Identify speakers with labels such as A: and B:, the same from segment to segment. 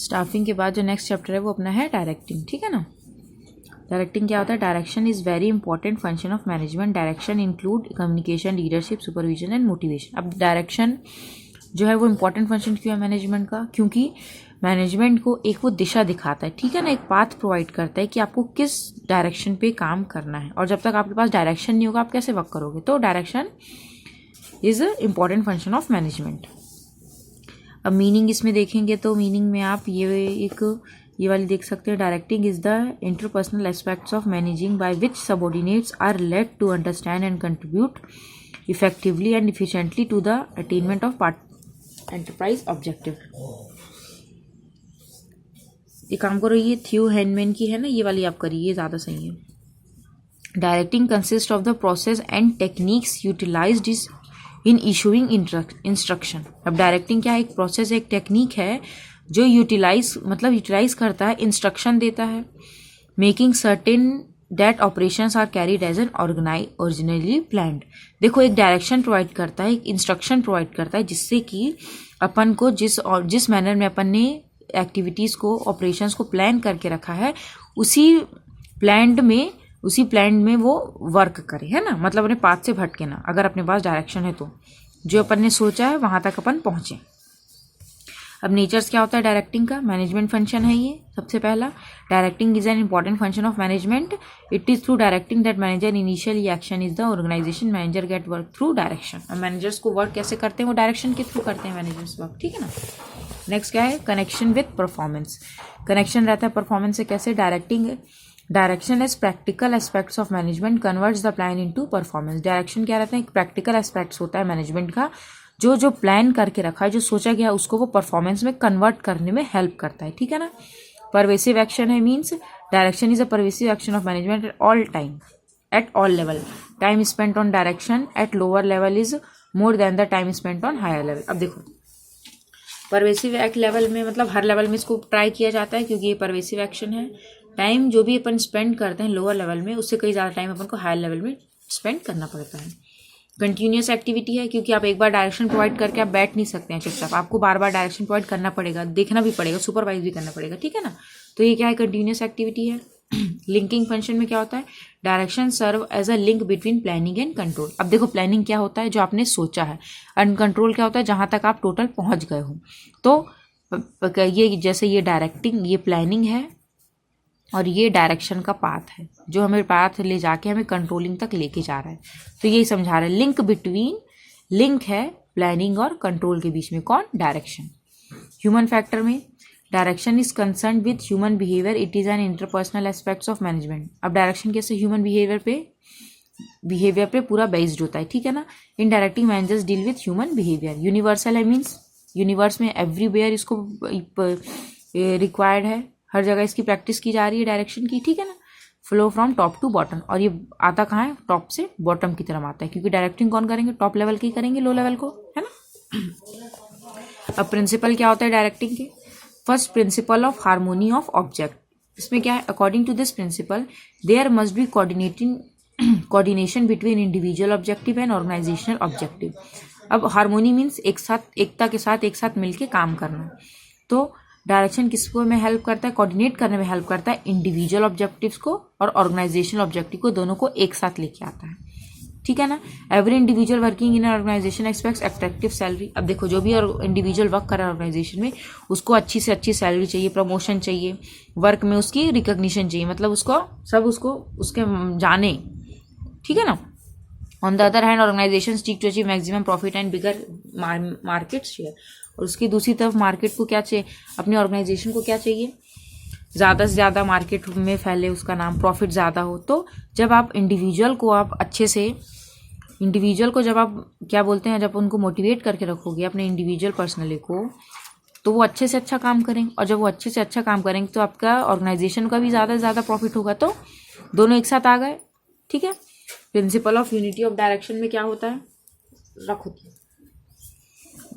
A: Staffing के बाद जो नेक्स्ट चैप्टर है वो अपना है डायरेक्टिंग, ठीक है ना। डायरेक्टिंग क्या होता है? Direction is very important function of management. Direction include communication, leadership, supervision and motivation. अब डायरेक्शन जो है वो इंपॉर्टेंट फंक्शन क्यों है मैनेजमेंट का? क्योंकि मैनेजमेंट को एक वो दिशा दिखाता है, ठीक है ना, एक पाथ प्रोवाइड करता है कि आपको किस डायरेक्शन पे काम करना है। और जब तक आपके पास डायरेक्शन नहीं होगा आप कैसे वर्क करोगे? तो direction is a important function of management. अब मीनिंग इसमें देखेंगे तो मीनिंग में आप ये वाली देख सकते हैं। Directing is the interpersonal aspects of managing by which subordinates are led to understand and contribute effectively and efficiently to the attainment of enterprise objective. ये काम करो, ये थ्यू हैंडमैन की है ना, ये वाली आप करिए, ये ज़्यादा सही है। Directing consist of the process and techniques utilized is in issuing instruction. अब डायरेक्टिंग क्या है? एक प्रोसेस, एक टेक्निक है जो यूटिलाइज करता है, इंस्ट्रक्शन देता है, making certain that operations are carried as an originally planned. देखो, एक डायरेक्शन प्रोवाइड करता है, एक इंस्ट्रक्शन प्रोवाइड करता है, जिससे कि अपन को जिस मैनर में अपन ने एक्टिविटीज़ को, ऑपरेशंस को प्लान करके रखा है, उसी प्लान में वो वर्क करे, है ना। मतलब अपने पाथ से भटके ना, अगर अपने पास डायरेक्शन है तो जो अपन ने सोचा है वहां तक अपन पहुंचे। अब नेचर्स क्या होता है डायरेक्टिंग का? मैनेजमेंट फंक्शन है ये सबसे पहला। Directing is an important function of management. It is through directing that manager initial action is the organization manager get work through direction. अब मैनेजर्स को वर्क कैसे करते हैं? वो डायरेक्शन के थ्रू करते हैं मैनेजर्स वर्क, ठीक है ना। नेक्स्ट क्या है? Connection with performance. कनेक्शन रहता है परफॉर्मेंस से, कैसे? Direction as practical aspects of management converts the plan into performance. Direction क्या रहता है? एक प्रैक्टिकल एस्पेक्ट्स होता है मैनेजमेंट का, जो प्लान करके रखा है, जो सोचा गया, उसको वो परफॉर्मेंस में कन्वर्ट करने में हेल्प करता है, ठीक है ना। परवेसिव एक्शन है, means direction is a pervasive action of management at all time, at all level. Time spent on direction at lower level is more than the time spent on higher level. अब देखो, pervasive act level में मतलब हर level में इसको try किया जाता है, क्योंकि ये परवेसिव एक्शन है। टाइम जो भी अपन स्पेंड करते हैं लोअर लेवल में, उससे कई ज़्यादा टाइम अपन को हायर लेवल में स्पेंड करना पड़ता है। कंटिन्यूस एक्टिविटी है, क्योंकि आप एक बार डायरेक्शन प्रोवाइड करके आप बैठ नहीं सकते हैं चुपचाप, आपको बार बार डायरेक्शन प्रोवाइड करना पड़ेगा, देखना भी पड़ेगा, सुपरवाइज भी करना पड़ेगा, ठीक है ना। तो ये क्या है? कंटिन्यूस एक्टिविटी है। लिंकिंग फंक्शन में क्या होता है? Direction serve as a link between planning and control. अब देखो, प्लानिंग क्या होता है? जो आपने सोचा है, एंड कंट्रोल क्या होता है? जहां तक आप टोटल पहुंच गए हो। तो ये जैसे ये डायरेक्टिंग, ये प्लानिंग है, और ये डायरेक्शन का पाथ है जो हमें पाथ ले जाके हमें कंट्रोलिंग तक लेके जा रहा है। तो यही समझा रहा है, लिंक है प्लानिंग और कंट्रोल के बीच में। कौन? डायरेक्शन। ह्यूमन फैक्टर में direction is concern with human behaviour, it is an interpersonal aspects of management. अब डायरेक्शन कैसे ह्यूमन बिहेवियर पे पूरा बेस्ड होता है, ठीक है ना। In directing managers deal with human behaviour. Universal है, मीन्स यूनिवर्स में एवरीवेयर इसको रिक्वायर्ड है, हर जगह इसकी प्रैक्टिस की जा रही है डायरेक्शन की, ठीक है ना। Flow from top to bottom, और ये आता कहाँ है? टॉप से बॉटम की तरफ आता है, क्योंकि डायरेक्टिंग कौन करेंगे? टॉप लेवल की करेंगे, लो लेवल को, है ना। अब प्रिंसिपल क्या होता है डायरेक्टिंग के? First, principle of harmony of object. इसमें क्या है? According to this principle there must be coordination between individual objective and organizational objective. अब हार्मोनी मीन्स एकता के साथ एक साथ मिलके काम करना। तो डायरेक्शन किसको में हेल्प करता है? कोऑर्डिनेट करने में हेल्प करता है इंडिविजुअल ऑब्जेक्टिव्स को और ऑर्गेनाइजेशनल ऑब्जेक्टिव को, दोनों को एक साथ लेके आता है, ठीक है ना। Every individual working in organization expects attractive salary. अब देखो, जो भी इंडिविजुअल वर्क कर रहा है ऑर्गेनाइजेशन में, उसको अच्छी से अच्छी सैलरी चाहिए, प्रमोशन चाहिए, वर्क में उसकी रिकॉग्निशन चाहिए, मतलब उसको उसके जाने, ठीक है ना। On the other hand organization seek to achieve maximum profit and bigger market share. और उसकी दूसरी तरफ मार्केट को क्या चाहिए? अपनी ऑर्गेनाइजेशन को क्या चाहिए? ज़्यादा से ज़्यादा मार्केट में फैले, उसका नाम, प्रॉफिट ज़्यादा हो। तो जब आप इंडिविजुअल को जब आप क्या बोलते हैं, जब उनको मोटिवेट करके रखोगे अपने इंडिविजुअल पर्सनली को, तो वो अच्छे से अच्छा काम करेंगे, और जब वो अच्छे से अच्छा काम करेंगे तो आपका ऑर्गेनाइजेशन का भी ज़्यादा से ज़्यादा प्रॉफिट होगा। तो दोनों एक साथ आ गए, ठीक है। Principle of unity of direction में क्या होता है? रखो,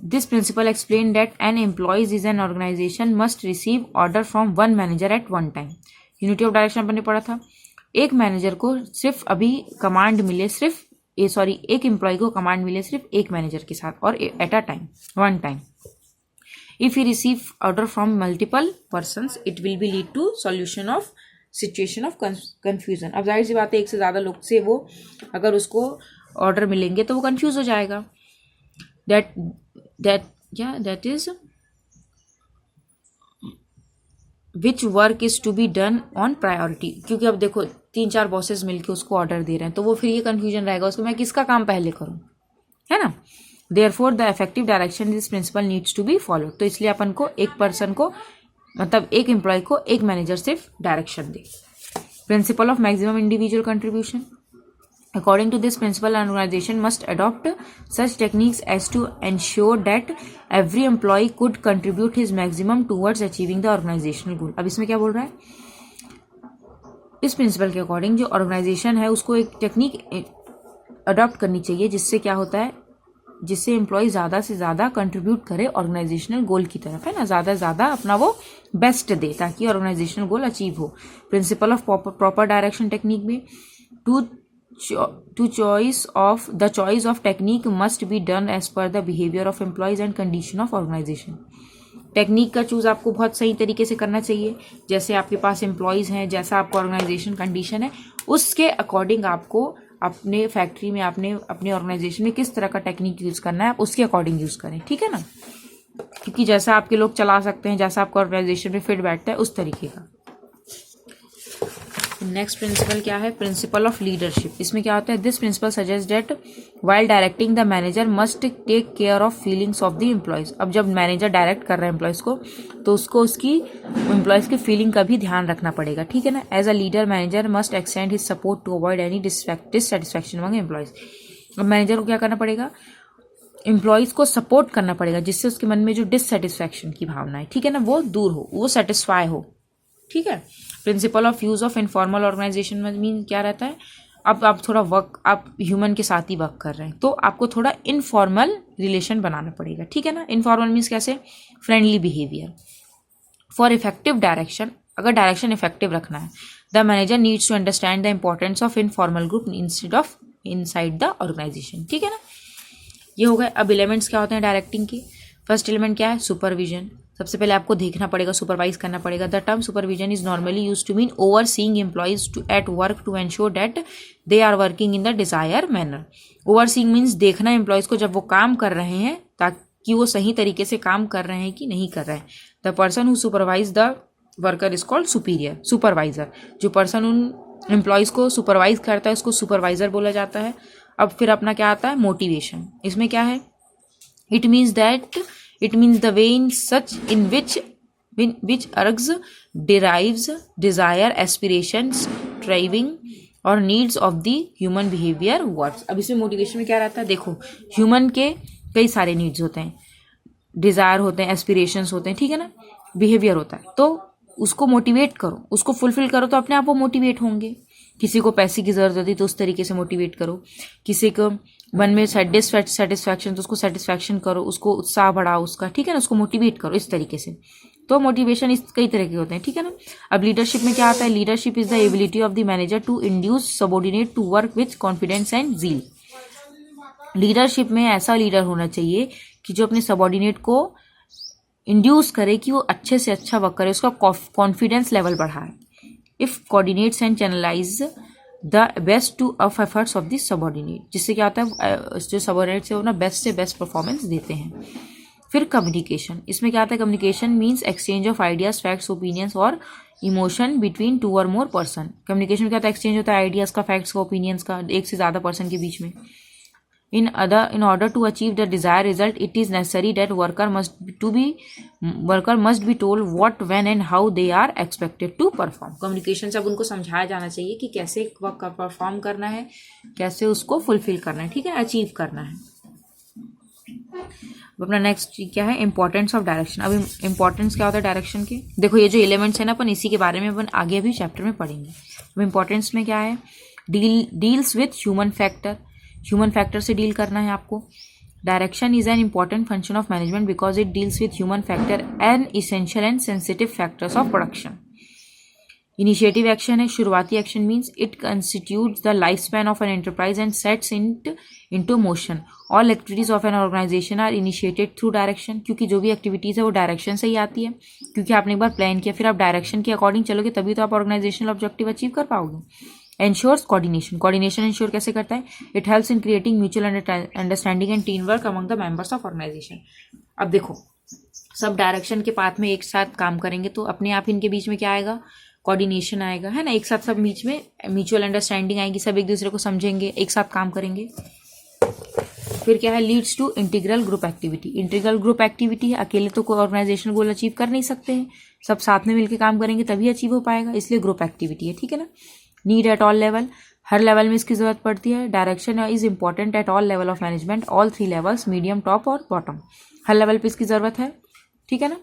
A: this principle explain that an employees is an organisation must receive order from one manager at one time. Unity of direction अपन ने पढ़ा था, एक मैनेजर को सिर्फ अभी कमांड मिले, एक एम्प्लॉय को कमांड मिले सिर्फ एक मैनेजर के साथ, और at a time, one time. If he receive order from multiple persons, it will be lead to solution of situation of confusion. अब जाहिर सी बात है एक से ज़्यादा लोग से वो अगर उसको ऑर्डर मिलेंगे तो वो कंफ्यूज हो जाएगा. that is which work is to be done on priority. क्योंकि अब देखो 3-4 बॉसेस मिलके उसको ऑर्डर दे रहे हैं तो वो फिर ये कंफ्यूजन रहेगा उसको मैं किसका काम पहले करूँ, है ना. Therefore the effective direction this principle needs to be followed. तो इसलिए अपन को एक पर्सन को मतलब एक एम्प्लॉय को एक मैनेजर सिर्फ direction they. Principle of maximum individual contribution. According to this principle, an organization must adopt such techniques as to ensure that every employee could contribute his maximum towards achieving the organizational goal. अब इसमें क्या बोल रहा है, इस principal के according जो organisation है उसको एक टेक्निक अडॉप्ट करनी चाहिए जिससे क्या होता है, जिससे एम्प्लॉय ज़्यादा से ज़्यादा कंट्रीब्यूट करे ऑर्गेनाइजेशनल गोल की तरफ, है ना, ज़्यादा से ज़्यादा अपना वो बेस्ट दे ताकि ऑर्गेनाइजेशनल गोल अचीव हो. Principle of proper direction technique में the choice of technique must be done as per the behavior of employees and condition of organization. Technique का चूज आपको बहुत सही तरीके से करना चाहिए. जैसे आपके पास एम्प्लॉयज़ हैं, जैसा आपका ऑर्गेनाइजेशन कंडीशन है, उसके अकॉर्डिंग आपको अपने फैक्ट्री में अपने ऑर्गेनाइजेशन में किस तरह का टेक्निक यूज़ करना है आप उसके अकॉर्डिंग यूज़ करें, ठीक है ना. क्योंकि जैसा आपके लोग चला सकते हैं, जैसा आपका ऑर्गेनाइजेशन में फिट बैठता है उस तरीके का. नेक्स्ट प्रिंसिपल क्या है, प्रिंसिपल ऑफ लीडरशिप. इसमें क्या होता है, this principle suggest that while directing the manager must take care of feelings of the employees. अब जब मैनेजर डायरेक्ट कर रहा है एम्प्लॉयज़ को तो उसको उसकी एम्प्लॉयज़ की फीलिंग का भी ध्यान रखना पड़ेगा, ठीक है ना. As a leader manager must extend his support to avoid any dissatisfaction among employees. अब मैनेजर को क्या करना पड़ेगा, एम्प्लॉयज़ को सपोर्ट करना पड़ेगा जिससे उसके मन में जो डिससेटिस्फैक्शन की भावना है, ठीक है ना, वो दूर हो, वो सेटिस्फाई हो, ठीक है. Principle of use of informal organization में मीन क्या रहता है, अब आप थोड़ा वर्क आप ह्यूमन के साथ ही वर्क कर रहे हैं तो आपको थोड़ा इनफॉर्मल रिलेशन बनाना पड़ेगा, ठीक है ना. इनफॉर्मल मीन्स कैसे, friendly behaviour. For effective direction, अगर डायरेक्शन इफेक्टिव रखना है, the manager needs to understand the importance of informal group instead of inside the organization, ठीक है ना. ये हो गए. अब एलिमेंट्स क्या होते हैं डायरेक्टिंग की. फर्स्ट एलिमेंट क्या है, सुपरविजन. सबसे पहले आपको देखना पड़ेगा, सुपरवाइज करना पड़ेगा. The term supervision is normally use to mean over seeing employees to at work to ensure that they are working in the desire manner. Over seeing means देखना एम्प्लॉयज को जब वो काम कर रहे हैं ताकि वो सही तरीके से काम कर रहे हैं कि नहीं कर रहे हैं. The person who supervise the worker is called superior, supervisor. जो पर्सन उन एम्प्लॉयज को सुपरवाइज करता है उसको सुपरवाइजर बोला जाता है. अब फिर अपना क्या आता है, मोटिवेशन. इसमें क्या है, it means the way in which urges, derives, desire, aspirations, striving और needs of the human behavior works. अब इसमें मोटिवेशन में क्या रहता है, देखो ह्यूमन के कई सारे नीड्स होते हैं, डिज़ायर होते हैं, एस्पिरेशंस होते हैं, ठीक है ना, बिहेवियर होता है. तो उसको मोटिवेट करो, उसको फुलफिल करो तो अपने आप वो मोटिवेट होंगे. किसी को पैसे की ज़रूरत होती तो उस तरीके से मोटिवेट करो. किसी को मन में सेटिस्फैक्शन तो उसको सेटिस्फैक्शन करो, उसको उत्साह बढ़ाओ उसका, ठीक है ना, उसको मोटिवेट करो इस तरीके से. तो मोटिवेशन इस कई तरह के होते हैं, ठीक है ना. अब लीडरशिप में क्या आता है, leadership is the ability of the manager to induce subordinate to work with confidence and zeal. Leadership में ऐसा लीडर होना चाहिए कि जो अपने सबॉर्डिनेट को इंड्यूस करे कि वो अच्छे से अच्छा वर्क करे, उसका कॉन्फिडेंस लेवल बढ़ाए. If coordinates and channelize the best to of efforts of the subordinate, जिससे क्या होता है जो सबॉर्डिनेट है वो ना बेस्ट से बेस्ट परफॉर्मेंस देते हैं. फिर कम्युनिकेशन, इसमें क्या आता है, communication means exchange of ideas, facts, opinions और इमोशन बिटवीन टू और मोर पर्सन. कम्युनिकेशन क्या होता है, एक्सचेंज होता है आइडियाज का, फैक्ट्स का, ओपिनियंस का, एक से ज़्यादा पर्सन के बीच में. In order to achieve the desired result, it is necessary that worker must be told what, when and how they are expected to perform. Communication से अब उनको समझाया जाना चाहिए कि कैसे वर्क परफॉर्म करना है, कैसे उसको फुलफिल करना है, ठीक है, अचीव करना है. अपना नेक्स्ट क्या है, इंपॉर्टेंस ऑफ डायरेक्शन. अब इंपॉर्टेंस क्या होता है डायरेक्शन के, देखो ये जो एलिमेंट्स है ना अपन इसी के बारे में अपन आगे अभी चैप्टर में पढ़ेंगे. अब इंपॉर्टेंस में क्या है, deals with human factor. Human factor से डील करना है आपको. Direction is an important function of management because it deals with human factor and essential and sensitive factors of production. Initiative action है, शुरुआती action means it constitutes the life span of an enterprise and sets into motion all activities of an organization are initiated through direction, क्योंकि जो भी activities है वो direction से ही आती है, क्योंकि आपने एक बार प्लान किया फिर आप डायरेक्शन के अकॉर्डिंग चलोगे तभी तो आप ऑर्गेनाइजेशनल ऑब्जेक्टिव अचीव कर पाओगे। एंश्योर्स कोऑर्डिनेशन, कोऑर्डिनेशन इंश्योर कैसे करता है, it helps in creating mutual understanding and team work among the members of organization. अब देखो सब डायरेक्शन के पाथ में एक साथ काम करेंगे तो अपने आप इनके बीच में क्या आएगा, कोऑर्डिनेशन आएगा, है ना, एक साथ सब बीच में म्यूचुअल अंडरस्टैंडिंग आएगी, सब एक दूसरे को समझेंगे, एक साथ काम करेंगे। फिर क्या है, leads to integral group activity, integral group activity है, अकेले तो कोई ऑर्गेनाइजेशनल गोल अचीव कर नहीं सकते हैं, सब साथ में मिलकर काम करेंगे तभी अचीव हो पाएगा, इसलिए ग्रुप एक्टिविटी है, ठीक है ना। नीड एट ऑल लेवल, हर लेवल में इसकी जरूरत पड़ती है। Direction is important at all level of management, all 3 levels, medium, top और बॉटम, हर लेवल पे इसकी जरूरत है, ठीक है ना।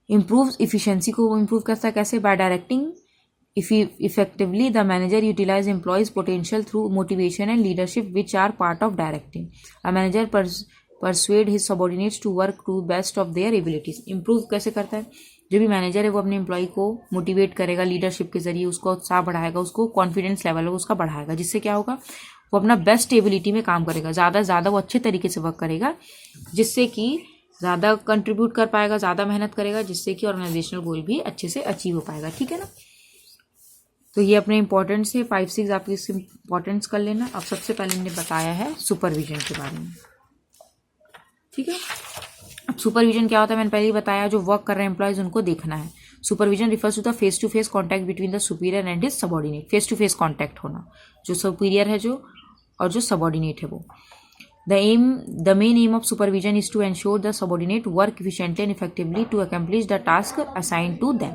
A: इम्प्रूव इफिशियंसी को इम्प्रूव करता है कैसे, bye directing effectively the manager utilize employees potential through motivation and leadership which are part of directing. A manager persuade his subordinates to work to best of their abilities. improve कैसे करता है, जो भी manager है वो अपने employ को motivate करेगा लीडरशिप के जरिए, उसको उत्साह बढ़ाएगा, उसको कॉन्फिडेंस लेवल उसका बढ़ाएगा, जिससे क्या होगा वो अपना बेस्ट एबिलिटी में काम करेगा, ज़्यादा से ज़्यादा वो अच्छे तरीके से वर्क करेगा, जिससे कि ज़्यादा कंट्रीब्यूट कर पाएगा, ज़्यादा मेहनत करेगा, जिससे कि ऑर्गेनाइजेशनल गोल भी अच्छे से अचीव हो पाएगा, ठीक है ना। तो ये अपने इंपॉर्टेंस है 5-6 आप इससे इंपॉर्टेंस कर लेना। अब सबसे पहले हमने बताया है सुपरविजन के बारे में, ठीक है। अब सुपरविजन क्या होता है मैंने पहले ही बताया, जो वर्क कर रहे हैं एम्प्लॉयज उनको देखना है। Supervision refers to the face to face contact between the superior and his subordinate, face to face contact होना, जो सुपीरियर है जो और जो सबॉर्डिनेट है वो। The main aim of supervision is to ensure the subordinate work efficiently and effectively to accomplish the task assigned to them.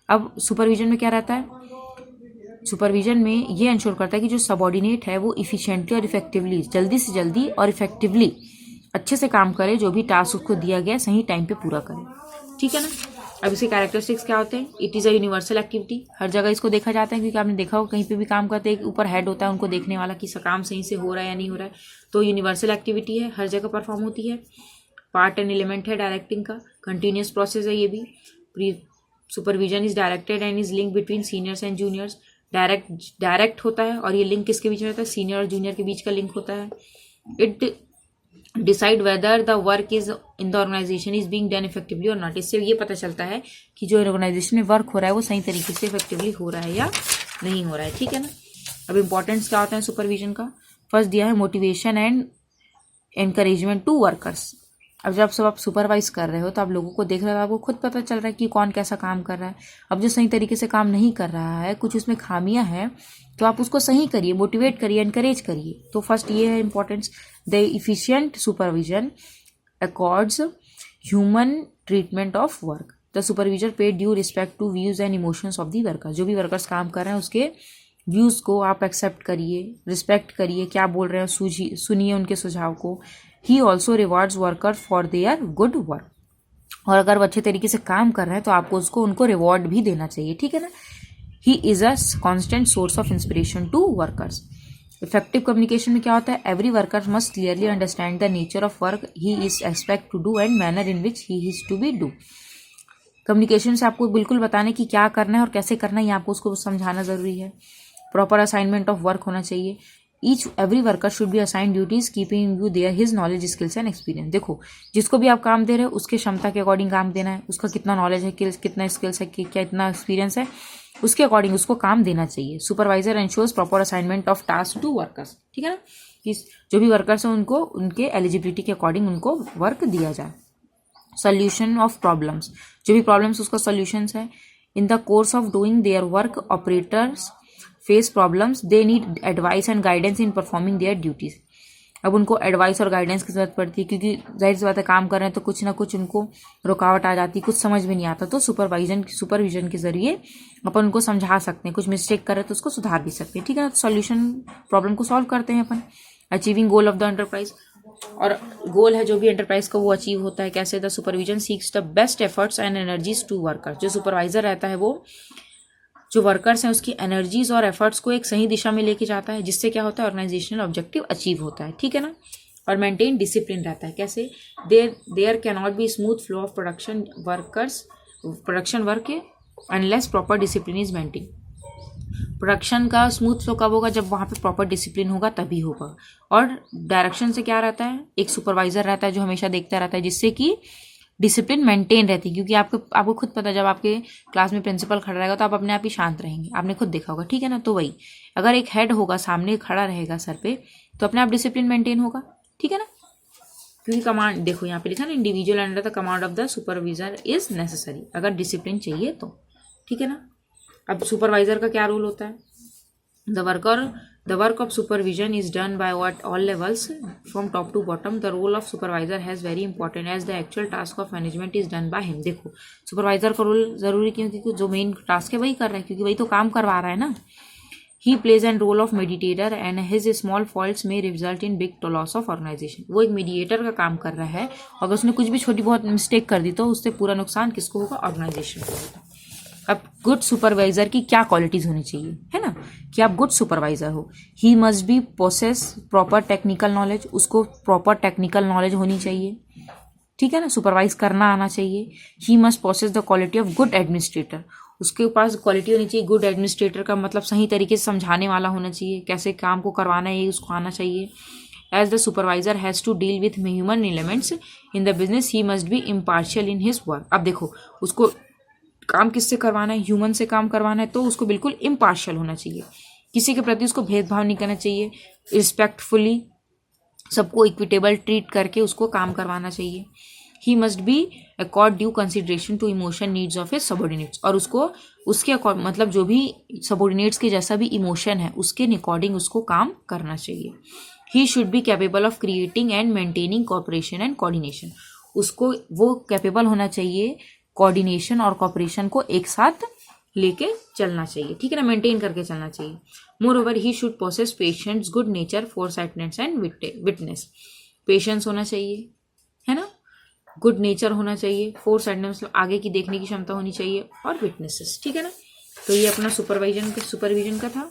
A: अब supervision में क्या रहता है, सुपरविजन में ये इंश्योर करता है कि जो सबॉर्डिनेट है वो इफिशिएंटली और इफेक्टिवली, जल्दी से जल्दी और इफेक्टिवली अच्छे से काम करे, जो भी टास्क उसको दिया गया सही टाइम पे पूरा करे, ठीक है ना। अब इसके कैरेक्टरिस्टिक्स क्या होते हैं, it is a universal activity, हर जगह इसको देखा जाता है, क्योंकि आपने देखा हो कहीं पे भी काम करते हैं ऊपर हेड होता है उनको देखने वाला कि काम सही से हो रहा है या नहीं हो रहा है, तो यूनिवर्सल एक्टिविटी है, हर जगह परफॉर्म होती है, पार्ट एंड एलिमेंट है डायरेक्टिंग का, कंटिन्यूस प्रोसेस है ये भी। Supervision is directed and is link between seniors and juniors, direct होता है और ये लिंक किसके बीच में होता है, सीनियर और जूनियर के बीच का लिंक होता है। It decide whether the work is in the organization is being done effectively और नॉट, इससे ये पता चलता है कि जो ऑर्गेनाइजेशन में वर्क हो रहा है वो सही तरीके से इफेक्टिवली हो रहा है या नहीं हो रहा है, ठीक है ना। अब इंपॉर्टेंस क्या होता है सुपरविजन का, फर्स्ट दिया है motivation and encouragement to workers. अब जब सब आप सुपरवाइज कर रहे हो तो आप लोगों को देख रहे हो, आपको खुद पता चल रहा है कि कौन कैसा काम कर रहा है। अब जो सही तरीके से काम नहीं कर रहा है, कुछ उसमें खामियां हैं, तो आप उसको सही करिए, मोटिवेट करिए, एनकरेज करिए। तो फर्स्ट ये है importance, the efficient supervision accords human treatment of work, the supervision pay due respect to views and emotions of the workers. जो भी वर्कर्स काम कर रहे हैं उसके व्यूज़ को आप एक्सेप्ट करिए, रिस्पेक्ट करिए, क्या बोल रहे हैं सुनिए उनके सुझाव को। He also rewards worker for their good work, और अगर वो अच्छे तरीके से काम कर रहे हैं तो आपको उनको रिवॉर्ड भी देना चाहिए, ठीक है ना। He is a constant source of inspiration to workers. Effective communication में क्या होता है, every worker must clearly understand the nature of work he is expect to do and manner in which he is to be do. Communication से आपको बिल्कुल बताने की क्या करना है और कैसे करना है, ये आपको उसको समझाना जरूरी है। प्रॉपर असाइनमेंट ऑफ वर्क होना चाहिए। Every worker should be assign duties keeping you there his knowledge skills and experience. देखो जिसको भी आप काम दे रहे हो उसके क्षमता के अकॉर्डिंग काम देना है, उसका कितना नॉलेज है, कितना स्किल्स है, क्या इतना एक्सपीरियंस है, उसके अकॉर्डिंग उसको काम देना चाहिए। Supervisor ensures proper assignment of task to workers, ठीक है ना, कि जो भी वर्कर्स हैं उनको उनके एलिजिबिलिटी के अकॉर्डिंग उनको वर्क दिया जाए। सोल्यूशन ऑफ प्रॉब्लम्स, जो भी प्रॉब्लम्स उसका सोल्यूशंस है। In the course of doing their work operators face problems, they need advice and guidance in performing their duties. अब उनको एडवाइस और गाइडेंस की जरूरत पड़ती है, क्योंकि जाहिर सी बात है काम कर रहे हैं तो कुछ ना कुछ उनको रुकावट आ जाती है, कुछ समझ में नहीं आता, तो सुपरविजन के जरिए अपन उनको समझा सकते हैं, कुछ मिस्टेक कर रहे तो उसको सुधार भी सकते हैं, ठीक है ना। तो सॉल्यूशन प्रॉब्लम को सॉल्व करते हैं अपन। Achieving goal of the enterprise, और गोल है जो भी एंटरप्राइज का वो अचीव होता है कैसे, the supervision seeks the best efforts and energies to worker. जो सुपरवाइजर रहता है वो जो वर्कर्स हैं उसकी एनर्जीज और एफर्ट्स को एक सही दिशा में लेके जाता है, जिससे क्या होता है ऑर्गेनाइजेशनल ऑब्जेक्टिव अचीव होता है, ठीक है ना। और मेंटेन डिसिप्लिन रहता है कैसे, there can not be smooth flow of production work unless proper discipline is maintain. Production का स्मूथ फ्लो कब होगा? जब वहाँ पे प्रॉपर डिसिप्लिन होगा तभी होगा। और डायरेक्शन से क्या रहता है? एक सुपरवाइजर रहता है जो हमेशा देखता रहता है, जिससे कि डिसिप्लिन मेंटेन रहती है। क्योंकि आपको खुद पता है, जब आपके क्लास में प्रिंसिपल खड़ा रहेगा तो आप अपने आप ही शांत रहेंगे, आपने खुद देखा होगा, ठीक है ना। तो वही, अगर एक हेड होगा सामने खड़ा रहेगा सर पे, तो अपने आप डिसिप्लिन मेंटेन होगा, ठीक है ना। क्योंकि कमांड देखो यहाँ पे लिखा ना, individual under the command of the supervisor is necessary, अगर डिसिप्लिन चाहिए तो, ठीक है ना। अब सुपरवाइजर का क्या रोल होता है? The work of supervision is done by at all levels from top to bottom. The role of supervisor has very important as the actual task of management is done by him. देखो supervisor का role जरूरी क्यों? क्योंकि जो main task है वही कर रहा है, क्योंकि वही तो काम करवा रहा है ना। He plays an role of mediator and his small faults may result in big loss of organization. वो एक मीडिएटर का काम कर रहा है, और उसने कुछ भी छोटी बहुत मिस्टेक कर दी तो उससे पूरा नुकसान किसको होगा? ऑर्गेनाइजेशन को होगा। अब गुड सुपरवाइजर की क्या क्वालिटीज होनी चाहिए, है ना, कि आप गुड सुपरवाइजर हो। He must be possess proper technical knowledge, उसको प्रॉपर टेक्निकल नॉलेज होनी चाहिए, ठीक है ना, सुपरवाइज करना आना चाहिए। He must possess the quality of good administrator, उसके पास क्वालिटी होनी चाहिए गुड एडमिनिस्ट्रेटर का, मतलब सही तरीके से समझाने वाला होना चाहिए, कैसे काम को करवाना है ये उसको आना चाहिए। As the supervisor has to deal with human elements in the business, he must be impartial in his work. अब देखो उसको काम किससे करवाना है? ह्यूमन से काम करवाना है, तो उसको बिल्कुल इम्पार्शियल होना चाहिए, किसी के प्रति उसको भेदभाव नहीं करना चाहिए, रिस्पेक्टफुली सबको इक्विटेबल ट्रीट करके उसको काम करवाना चाहिए। He must be accord due consideration to emotion needs of his subordinates, और उसको उसके मतलब जो भी सबॉर्डिनेट्स के जैसा भी इमोशन है उसके अकॉर्डिंग उसको काम करना चाहिए। He should be capable of creating and maintaining cooperation and coordination, उसको वो कैपेबल होना चाहिए कोऑर्डिनेशन और कोऑपरेशन को एक साथ लेके चलना चाहिए, ठीक है ना, मेंटेन करके चलना चाहिए। Moreover he should possess patience, good nature, foresightness and witness, patience होना चाहिए, है ना, गुड नेचर होना चाहिए, फोरसाइटनेस मतलब आगे की देखने की क्षमता होनी चाहिए, और विटनेसेस, ठीक है ना। तो ये अपना सुपरविजन का था।